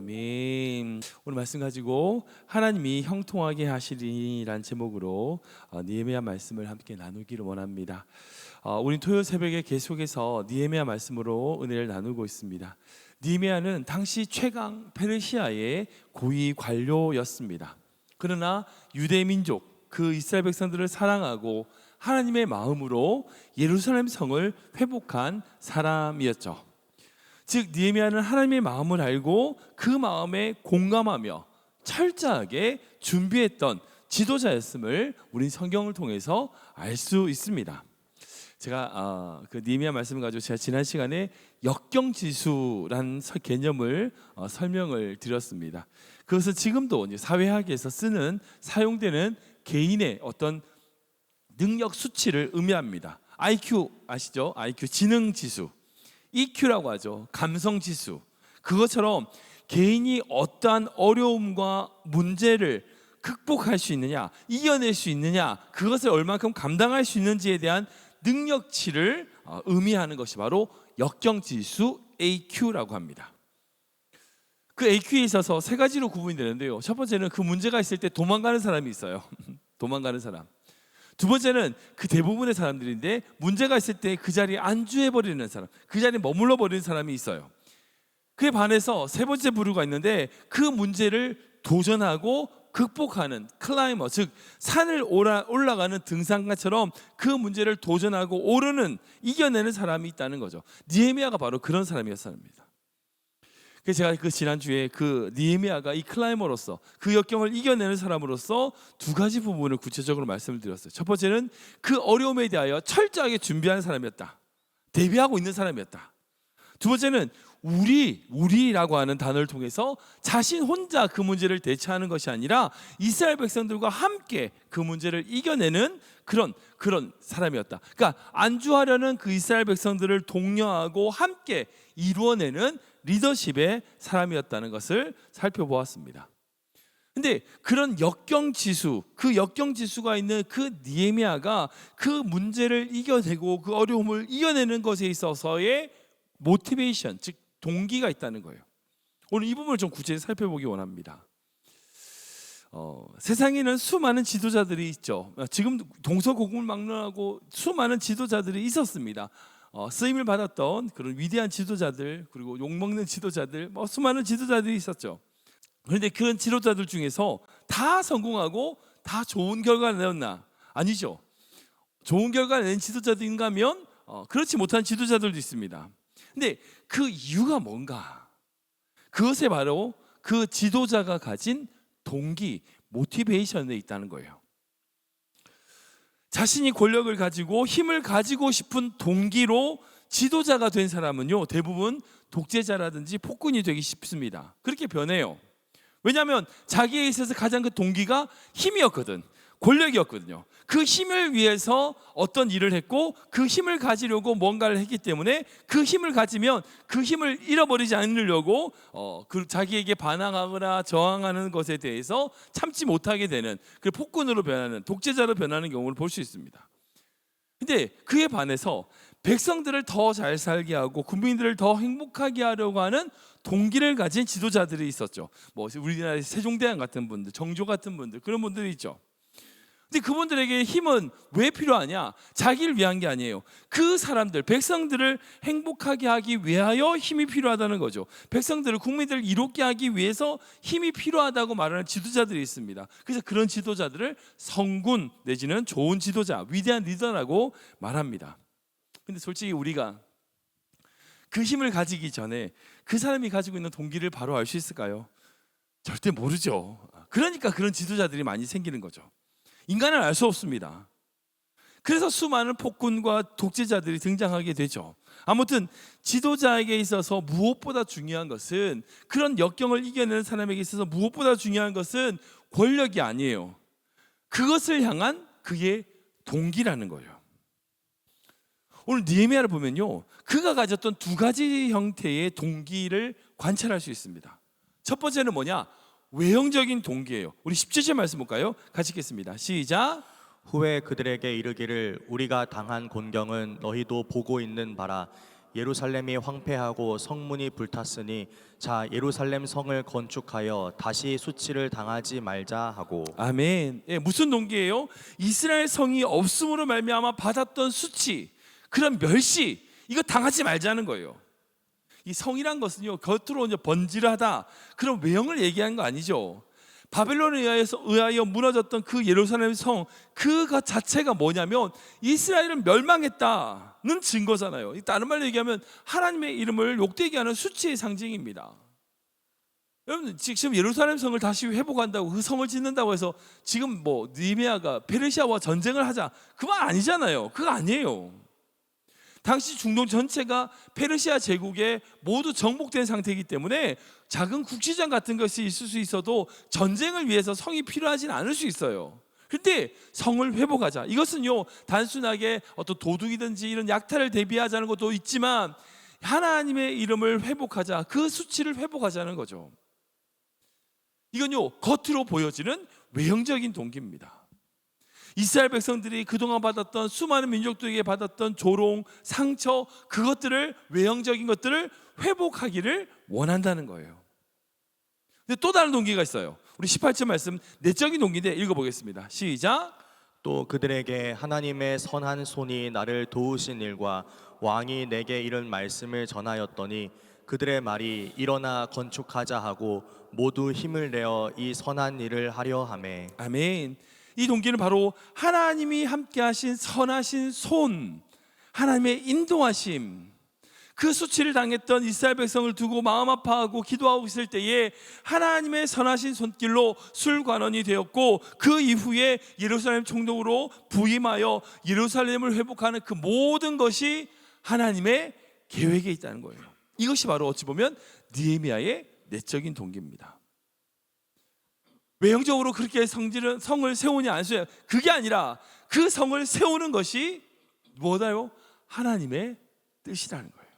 아멘. 오늘 말씀 가지고 하나님이 형통하게 하시리라는 제목으로 느헤미야 말씀을 함께 나누기를 원합니다. 우리 토요일 새벽에 계속해서 느헤미야 말씀으로 은혜를 나누고 있습니다. 느헤미야는 당시 최강 페르시아의 고위 관료였습니다. 그러나 유대 민족, 그 이스라엘 백성들을 사랑하고 하나님의 마음으로 예루살렘 성을 회복한 사람이었죠. 즉 느헤미야는 하나님의 마음을 알고 그 마음에 공감하며 철저하게 준비했던 지도자였음을 우리 성경을 통해서 알 수 있습니다. 제가 그 느헤미야 말씀을 가지고 제가 지난 시간에 역경지수라는 개념을 설명을 드렸습니다. 그것은 지금도 사회학에서 사용되는 개인의 어떤 능력 수치를 의미합니다. IQ 아시죠? IQ 지능지수, EQ라고 하죠. 감성지수. 그것처럼 개인이 어떠한 어려움과 문제를 극복할 수 있느냐, 이겨낼 수 있느냐, 그것을 얼만큼 감당할 수 있는지에 대한 능력치를 의미하는 것이 바로 역경지수 AQ라고 합니다. 그 AQ에 있어서 세 가지로 구분이 되는데요. 첫 번째는 그 문제가 있을 때 도망가는 사람이 있어요. 도망가는 사람. 두 번째는 그 대부분의 사람들인데 문제가 있을 때 그 자리에 안주해버리는 사람, 그 자리에 머물러 버리는 사람이 있어요. 그에 반해서 세 번째 부류가 있는데 그 문제를 도전하고 극복하는 클라이머, 즉 산을 올라가는 등산가처럼 그 문제를 도전하고 오르는, 이겨내는 사람이 있다는 거죠. 느헤미야가 바로 그런 사람이었습니다. 그래서 제가 그 지난주에 그 느헤미야가 이 클라이머로서 그 역경을 이겨내는 사람으로서 두 가지 부분을 구체적으로 말씀을 드렸어요. 첫 번째는 그 어려움에 대하여 철저하게 준비한 사람이었다. 대비하고 있는 사람이었다. 두 번째는 우리라고 하는 단어를 통해서 자신 혼자 그 문제를 대처하는 것이 아니라 이스라엘 백성들과 함께 그 문제를 이겨내는 그런 사람이었다. 그러니까 안주하려는 그 이스라엘 백성들을 독려하고 함께 이루어내는 리더십의 사람이었다는 것을 살펴보았습니다. 근데 그런 역경지수, 그 역경지수가 있는 그 느헤미야가 그 문제를 이겨내고 그 어려움을 이겨내는 것에 있어서의 모티베이션, 즉 동기가 있다는 거예요. 오늘 이 부분을 좀 구체적으로 살펴보기 원합니다. 세상에는 수많은 지도자들이 있죠. 지금 동서고금을 수많은 지도자들이 있었습니다. 쓰임을 받았던 그런 위대한 지도자들, 그리고 욕먹는 지도자들, 수많은 지도자들이 있었죠. 그런데 그런 지도자들 중에서 다 성공하고 다 좋은 결과를 내었나? 아니죠. 좋은 결과를 낸 지도자들인가 하면 그렇지 못한 지도자들도 있습니다. 근데 그 이유가 뭔가? 그것에 바로 그 지도자가 가진 동기, 모티베이션에 있다는 거예요. 자신이 권력을 가지고 힘을 가지고 싶은 동기로 지도자가 된 사람은요, 대부분 독재자라든지 폭군이 되기 쉽습니다. 그렇게 변해요. 왜냐하면 자기에 있어서 가장 그 동기가 힘이었거든, 권력이었거든요. 그 힘을 위해서 어떤 일을 했고 그 힘을 가지려고 뭔가를 했기 때문에 그 힘을 가지면 그 힘을 잃어버리지 않으려고 자기에게 반항하거나 저항하는 것에 대해서 참지 못하게 되는 그 폭군으로 변하는, 독재자로 변하는 경우를 볼 수 있습니다. 근데 그에 반해서 백성들을 더 잘 살게 하고 국민들을 더 행복하게 하려고 하는 동기를 가진 지도자들이 있었죠. 우리나라의 세종대왕 같은 분들, 정조 같은 분들, 그런 분들이 있죠. 근데 그분들에게 힘은 왜 필요하냐? 자기를 위한 게 아니에요. 그 사람들, 백성들을 행복하게 하기 위하여 힘이 필요하다는 거죠. 백성들을, 국민들을 이롭게 하기 위해서 힘이 필요하다고 말하는 지도자들이 있습니다. 그래서 그런 지도자들을 성군 내지는 좋은 지도자, 위대한 리더라고 말합니다. 근데 솔직히 우리가 그 힘을 가지기 전에 그 사람이 가지고 있는 동기를 바로 알 수 있을까요? 절대 모르죠. 그러니까 그런 지도자들이 많이 생기는 거죠. 인간은 알 수 없습니다. 그래서 수많은 폭군과 독재자들이 등장하게 되죠. 아무튼 지도자에게 있어서 무엇보다 중요한 것은, 그런 역경을 이겨내는 사람에게 있어서 무엇보다 중요한 것은 권력이 아니에요. 그것을 향한 그의 동기라는 거예요. 오늘 느헤미야를 보면요, 그가 가졌던 두 가지 형태의 동기를 관찰할 수 있습니다. 첫 번째는 뭐냐? 외형적인 동기예요. 우리 17절 말씀 볼까요? 같이 읽겠습니다. 시작. 후에 그들에게 이르기를 우리가 당한 곤경은 너희도 보고 있는 바라. 예루살렘이 황폐하고 성문이 불탔으니 자 예루살렘 성을 건축하여 다시 수치를 당하지 말자 하고. 아멘. 예, 무슨 동기예요? 이스라엘 성이 없음으로 말미암아 받았던 수치, 그런 멸시, 이거 당하지 말자는 거예요. 이 성이란 것은요, 겉으로 이제 번지르하다 그런 외형을 얘기하는 거 아니죠. 바벨론에 의하여 무너졌던 그 예루살렘 성, 그것 자체가 뭐냐면 이스라엘은 멸망했다는 증거잖아요. 다른 말로 얘기하면 하나님의 이름을 욕되게 하는 수치의 상징입니다. 여러분, 지금 예루살렘 성을 다시 회복한다고, 그 성을 짓는다고 해서 지금 뭐 느헤미야가 페르시아와 전쟁을 하자, 그 말 아니잖아요. 그거 아니에요. 당시 중동 전체가 페르시아 제국에 모두 정복된 상태이기 때문에 작은 국시장 같은 것이 있을 수 있어도 전쟁을 위해서 성이 필요하진 않을 수 있어요. 그런데 성을 회복하자, 이것은요 단순하게 어떤 도둑이든지 이런 약탈을 대비하자는 것도 있지만 하나님의 이름을 회복하자, 그 수치를 회복하자는 거죠. 이건요 겉으로 보여지는 외형적인 동기입니다. 이스라엘 백성들이 그동안 받았던 수많은 민족들에게 받았던 조롱, 상처, 그것들을, 외형적인 것들을 회복하기를 원한다는 거예요. 근데 또 다른 동기가 있어요. 우리 18절 말씀, 내적인 동기인데 읽어보겠습니다. 시작. 또 그들에게 하나님의 선한 손이 나를 도우신 일과 왕이 내게 이런 말씀을 전하였더니 그들의 말이 일어나 건축하자 하고 모두 힘을 내어 이 선한 일을 하려 하매. 아멘. 이 동기는 바로 하나님이 함께 하신 선하신 손, 하나님의 인도하심, 그 수치를 당했던 이스라엘 백성을 두고 마음 아파하고 기도하고 있을 때에 하나님의 선하신 손길로 술관원이 되었고, 그 이후에 예루살렘 총독으로 부임하여 예루살렘을 회복하는 그 모든 것이 하나님의 계획에 있다는 거예요. 이것이 바로 어찌 보면 느헤미야의 내적인 동기입니다. 외형적으로 그렇게 성을 세우냐 안 세우냐, 그게 아니라 그 성을 세우는 것이 뭐다요? 하나님의 뜻이라는 거예요.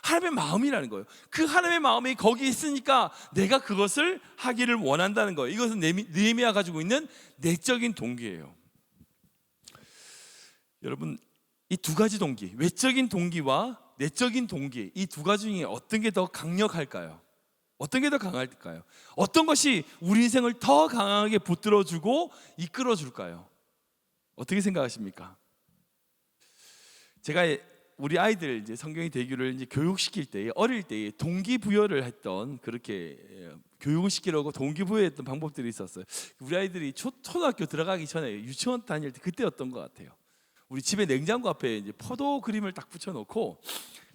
하나님의 마음이라는 거예요. 그 하나님의 마음이 거기 있으니까 내가 그것을 하기를 원한다는 거예요. 이것은 느헤미야가 가지고 있는 내적인 동기예요. 여러분, 이 두 가지 동기, 외적인 동기와 내적인 동기, 이 두 가지 중에 어떤 게 더 강력할까요? 어떤 게 더 강할까요? 어떤 것이 우리 인생을 더 강하게 붙들어주고 이끌어줄까요? 어떻게 생각하십니까? 제가 우리 아이들 이제 성경의 대교를 이제 교육시킬 때, 어릴 때 동기부여를 했던, 그렇게 교육을 시키려고 동기부여했던 방법들이 있었어요. 우리 아이들이 초등학교 들어가기 전에 유치원 다닐 때 그때였던 것 같아요. 우리 집에 냉장고 앞에 이제 포도 그림을 딱 붙여놓고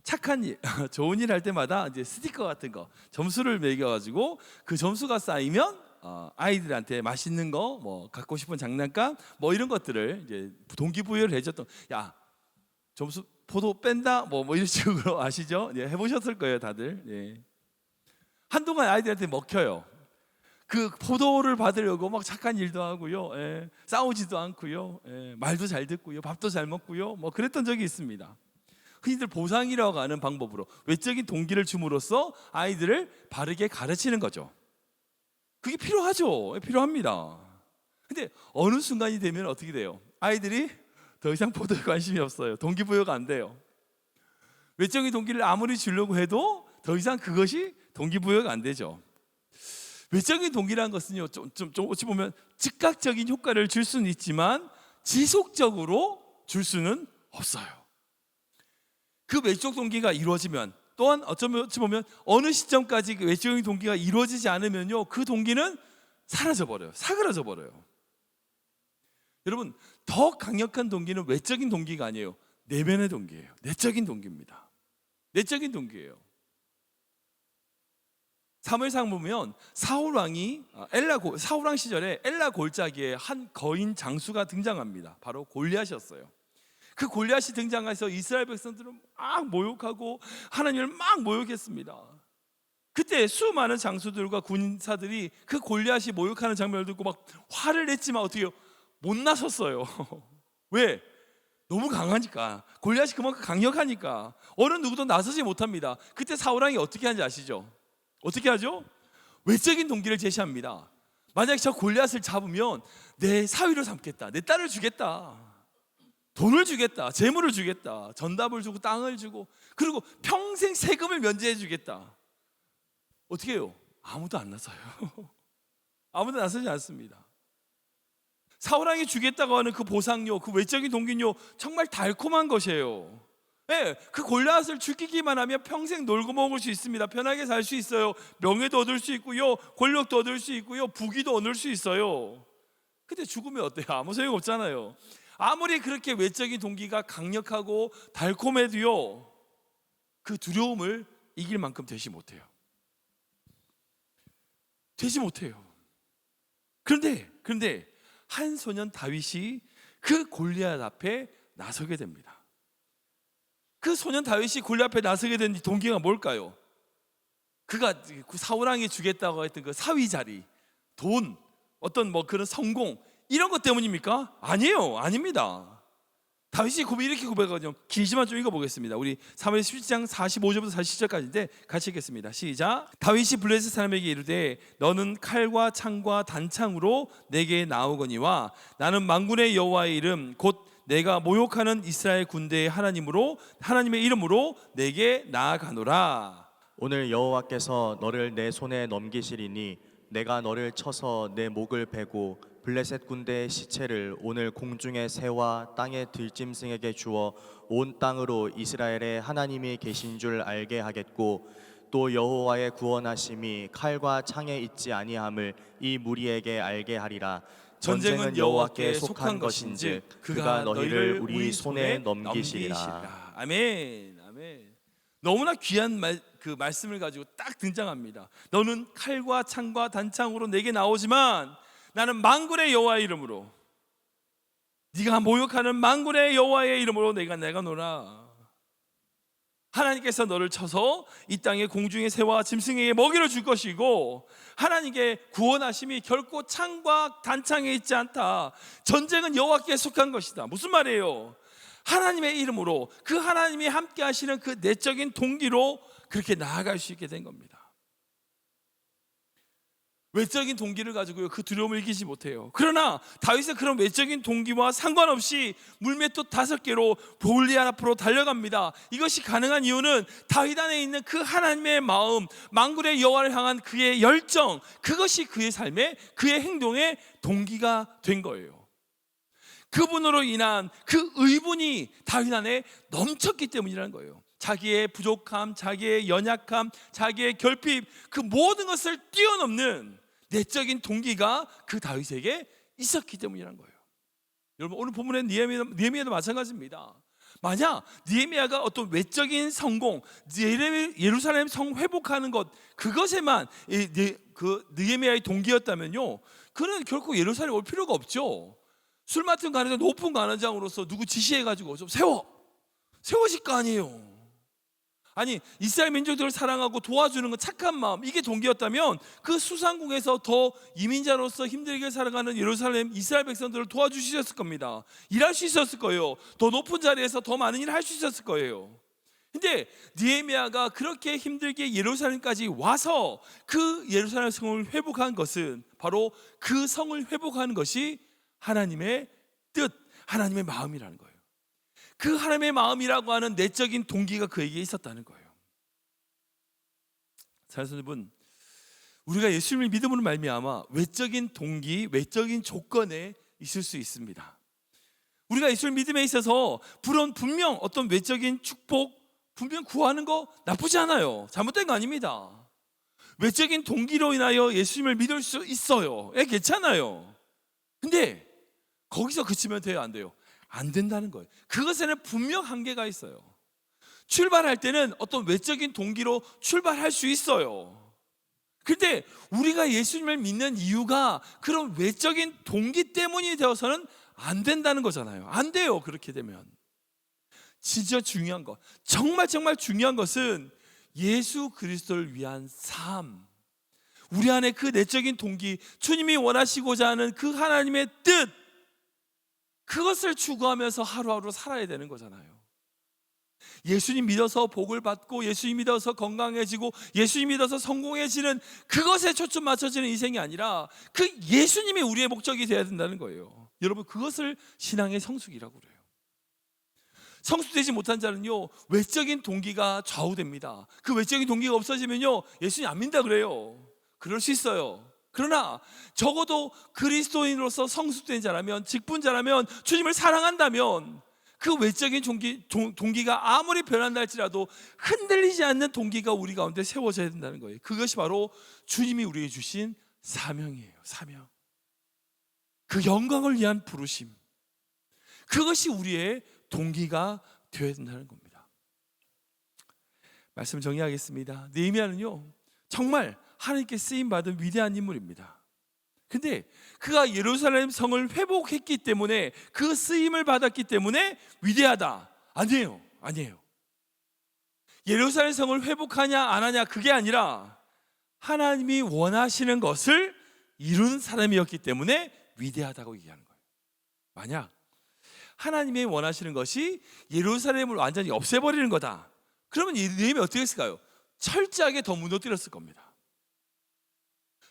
착한 일, 좋은 일 할 때마다 이제 스티커 같은 거 점수를 매겨가지고 그 점수가 쌓이면 아이들한테 맛있는 거, 뭐 갖고 싶은 장난감, 뭐 이런 것들을 이제 동기부여를 해줬던. 야, 점수 포도 뺀다, 뭐 이런 식으로 아시죠? 예, 해보셨을 거예요, 다들. 예. 한동안 아이들한테 먹혀요. 그 포도를 받으려고 막 착한 일도 하고요, 예, 싸우지도 않고요, 예, 말도 잘 듣고요, 밥도 잘 먹고요, 뭐 그랬던 적이 있습니다. 흔히들 보상이라고 하는 방법으로 외적인 동기를 줌으로써 아이들을 바르게 가르치는 거죠. 그게 필요하죠. 필요합니다. 근데 어느 순간이 되면 어떻게 돼요? 아이들이 더 이상 포도에 관심이 없어요. 동기부여가 안 돼요. 외적인 동기를 아무리 주려고 해도 더 이상 그것이 동기부여가 안 되죠. 외적인 동기라는 것은요, 좀 어찌 보면 즉각적인 효과를 줄 수는 있지만 지속적으로 줄 수는 없어요. 그 외적 동기가 이루어지면, 또한 어찌 보면 어느 시점까지 그 외적인 동기가 이루어지지 않으면요, 그 동기는 사라져 버려요. 사그라져 버려요. 여러분, 더 강력한 동기는 외적인 동기가 아니에요. 내면의 동기예요. 내적인 동기입니다. 내적인 동기예요. 사무엘상 보면 사울 왕이 사울 왕 시절에 엘라 골짜기에 한 거인 장수가 등장합니다. 바로 골리앗이었어요. 그 골리앗이 등장해서 이스라엘 백성들은 막 모욕하고 하나님을 막 모욕했습니다. 그때 수많은 장수들과 군사들이 그 골리앗이 모욕하는 장면을 듣고 막 화를 냈지만 어떻게 해요? 못 나섰어요. 왜? 너무 강하니까. 골리앗이 그만큼 강력하니까 어느 누구도 나서지 못합니다. 그때 사울 왕이 어떻게 하는지 아시죠? 어떻게 하죠? 외적인 동기를 제시합니다. 만약에 저 골리앗을 잡으면 내 사위를 삼겠다, 내 딸을 주겠다. 돈을 주겠다, 재물을 주겠다, 전답을 주고 땅을 주고, 그리고 평생 세금을 면제해 주겠다. 어떻게 해요? 아무도 안 나서요. 아무도 나서지 않습니다. 사울왕이 주겠다고 하는 그 보상료, 그 외적인 동기료 정말 달콤한 것이에요. 네, 그 골리앗을 죽이기만 하면 평생 놀고 먹을 수 있습니다. 편하게 살 수 있어요. 명예도 얻을 수 있고요, 권력도 얻을 수 있고요, 부귀도 얻을 수 있어요. 근데 죽으면 어때요? 아무 소용 없잖아요. 아무리 그렇게 외적인 동기가 강력하고 달콤해도요, 그 두려움을 이길 만큼 되지 못해요. 되지 못해요. 그런데 한 소년 다윗이 그 골리앗 앞에 나서게 됩니다. 그 소년 다윗이 골리앗 앞에 나서게 된 동기가 뭘까요? 그가 사울왕이 주겠다고 했던 그 사위 자리, 돈, 어떤 그런 성공, 이런 것 때문입니까? 아니에요. 아닙니다. 다윗이 이렇게 고백하거든요. 길지만 좀 읽어보겠습니다. 우리 사무엘 17장 45절부터 47절까지인데 같이 읽겠습니다. 시작. 다윗이 블레셋 사람에게 이르되 너는 칼과 창과 단창으로 내게 나오거니와 나는 만군의 여호와의 이름 곧 내가 모욕하는 이스라엘 군대의 하나님의 이름으로 내게 나아가노라. 오늘 여호와께서 너를 내 손에 넘기시리니 내가 너를 쳐서 내 목을 베고 블레셋 군대의 시체를 오늘 공중의 새와 땅의 들짐승에게 주어 온 땅으로 이스라엘의 하나님이 계신 줄 알게 하겠고 또 여호와의 구원하심이 칼과 창에 있지 아니함을 이 무리에게 알게 하리라. 전쟁은 여호와께 속한 것인즉 그가 너희를 우리 손에 넘기시리라. 아멘. 아멘. 너무나 귀한 말씀을 가지고 딱 등장합니다. 너는 칼과 창과 단창으로 내게 나오지만 나는 만군의 여호와의 이름으로, 네가 모욕하는 만군의 여호와의 이름으로 내가 노라. 하나님께서 너를 쳐서 이 땅의 공중의 새와 짐승에게 먹이를 줄 것이고 하나님께 구원하심이 결코 창과 단창에 있지 않다. 전쟁은 여호와께 속한 것이다. 무슨 말이에요? 하나님의 이름으로, 그 하나님이 함께 하시는 그 내적인 동기로 그렇게 나아갈 수 있게 된 겁니다. 외적인 동기를 가지고요, 그 두려움을 이기지 못해요. 그러나 다윗은 그런 외적인 동기와 상관없이 물맷돌 5개로 골리앗 앞으로 달려갑니다. 이것이 가능한 이유는 다윗 안에 있는 그 하나님의 마음, 만군의 여호와를 향한 그의 열정, 그것이 그의 삶에, 그의 행동의 동기가 된 거예요. 그분으로 인한 그 의분이 다윗 안에 넘쳤기 때문이라는 거예요. 자기의 부족함, 자기의 연약함, 자기의 결핍, 그 모든 것을 뛰어넘는 내적인 동기가 그 다윗에게 있었기 때문이라는 거예요. 여러분, 오늘 본문의 느헤미야도 마찬가지입니다. 만약 느헤미야가 어떤 외적인 성공, 예루살렘 성 회복하는 것, 그것에만 그 느헤미야의 동기였다면요, 그는 결코 예루살렘 올 필요가 없죠. 술 맡은 간에서 높은 관원장으로서 누구 지시해가지고 좀 세워질 거 아니에요. 아니, 이스라엘 민족들을 사랑하고 도와주는 건 착한 마음, 이게 동기였다면 그 수상궁에서 더 이민자로서 힘들게 살아가는 예루살렘 이스라엘 백성들을 도와주셨을 겁니다. 일할 수 있었을 거예요. 더 높은 자리에서 더 많은 일을 할 수 있었을 거예요. 근데 느헤미야가 그렇게 힘들게 예루살렘까지 와서 그 예루살렘 성을 회복한 것은 바로 그 성을 회복하는 것이 하나님의 뜻, 하나님의 마음이라는 거예요. 그 하나님의 마음이라고 하는 내적인 동기가 그에게 있었다는 거예요. 사랑하는 여러분, 우리가 예수님을 믿음으로 말미암아 외적인 동기, 외적인 조건에 있을 수 있습니다. 우리가 예수를 믿음에 있어서 분명 어떤 외적인 축복 분명 구하는 거 나쁘지 않아요. 잘못된 거 아닙니다. 외적인 동기로 인하여 예수님을 믿을 수 있어요. 괜찮아요. 근데 거기서 그치면 돼요, 안 돼요? 안 된다는 거예요. 그것에는 분명 한계가 있어요. 출발할 때는 어떤 외적인 동기로 출발할 수 있어요. 근데 우리가 예수님을 믿는 이유가 그런 외적인 동기 때문이 되어서는 안 된다는 거잖아요. 안 돼요, 그렇게 되면. 진짜 중요한 것, 정말 중요한 것은 예수 그리스도를 위한 삶, 우리 안에 그 내적인 동기, 주님이 원하시고자 하는 그 하나님의 뜻, 그것을 추구하면서 하루하루 살아야 되는 거잖아요. 예수님 믿어서 복을 받고, 예수님 믿어서 건강해지고, 예수님 믿어서 성공해지는 그것에 초점 맞춰지는 인생이 아니라 그 예수님이 우리의 목적이 되어야 된다는 거예요. 여러분, 그것을 신앙의 성숙이라고 그래요. 성수되지 못한 자는요, 외적인 동기가 좌우됩니다. 그 외적인 동기가 없어지면요, 예수님 안 믿는다 그래요. 그럴 수 있어요. 그러나 적어도 그리스도인으로서 성숙된 자라면, 직분자라면, 주님을 사랑한다면 그 외적인 동기가 아무리 변한다 할지라도 흔들리지 않는 동기가 우리 가운데 세워져야 된다는 거예요. 그것이 바로 주님이 우리에게 주신 사명이에요. 사명. 그 영광을 위한 부르심. 그것이 우리의 동기가 되어야 된다는 겁니다. 말씀 정리하겠습니다. 느헤미야는요, 정말 하나님께 쓰임받은 위대한 인물입니다. 근데 그가 예루살렘 성을 회복했기 때문에, 그 쓰임을 받았기 때문에 위대하다? 아니에요. 아니에요. 예루살렘 성을 회복하냐 안 하냐 그게 아니라 하나님이 원하시는 것을 이룬 사람이었기 때문에 위대하다고 얘기하는 거예요. 만약 하나님이 원하시는 것이 예루살렘을 완전히 없애버리는 거다, 그러면 느헤미야 어떻게 했을까요? 철저하게 더 무너뜨렸을 겁니다.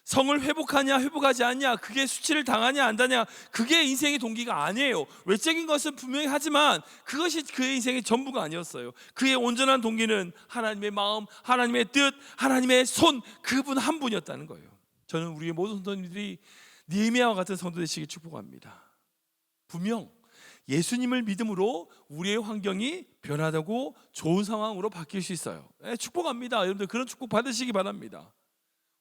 성을 회복하냐 회복하지 않냐, 그게 수치를 당하냐 안 당하냐, 그게 인생의 동기가 아니에요. 외적인 것은 분명히 하지만 그것이 그의 인생의 전부가 아니었어요. 그의 온전한 동기는 하나님의 마음, 하나님의 뜻, 하나님의 손, 그분 한 분이었다는 거예요. 저는 우리의 모든 성도님들이 느헤미야와 같은 성도 되시길 축복합니다. 분명 예수님을 믿음으로 우리의 환경이 변화되고 좋은 상황으로 바뀔 수 있어요. 축복합니다. 여러분들 그런 축복 받으시기 바랍니다.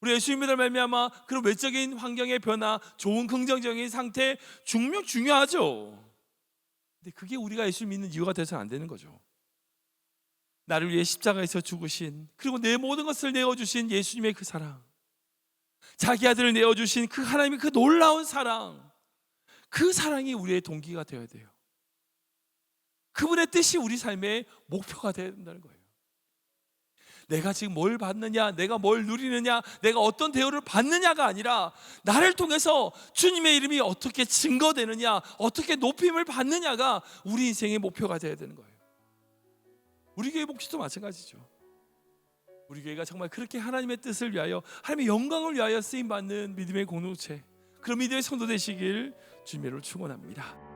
우리 예수님 믿음을 말미암아 그런 외적인 환경의 변화, 좋은 긍정적인 상태 중요하죠. 근데 그게 우리가 예수를 믿는 이유가 돼서는 안 되는 거죠. 나를 위해 십자가에서 죽으신, 그리고 내 모든 것을 내어주신 예수님의 그 사랑, 자기 아들을 내어주신 그 하나님의 그 놀라운 사랑, 그 사랑이 우리의 동기가 되어야 돼요. 그분의 뜻이 우리 삶의 목표가 되어야 된다는 거예요. 내가 지금 뭘 받느냐, 내가 뭘 누리느냐, 내가 어떤 대우를 받느냐가 아니라 나를 통해서 주님의 이름이 어떻게 증거되느냐, 어떻게 높임을 받느냐가 우리 인생의 목표가 되어야 되는 거예요. 우리 교회 목표도 마찬가지죠. 우리 교회가 정말 그렇게 하나님의 뜻을 위하여, 하나님의 영광을 위하여 쓰임받는 믿음의 공동체, 그런 믿음의 성도 되시길 주님으로 축원합니다.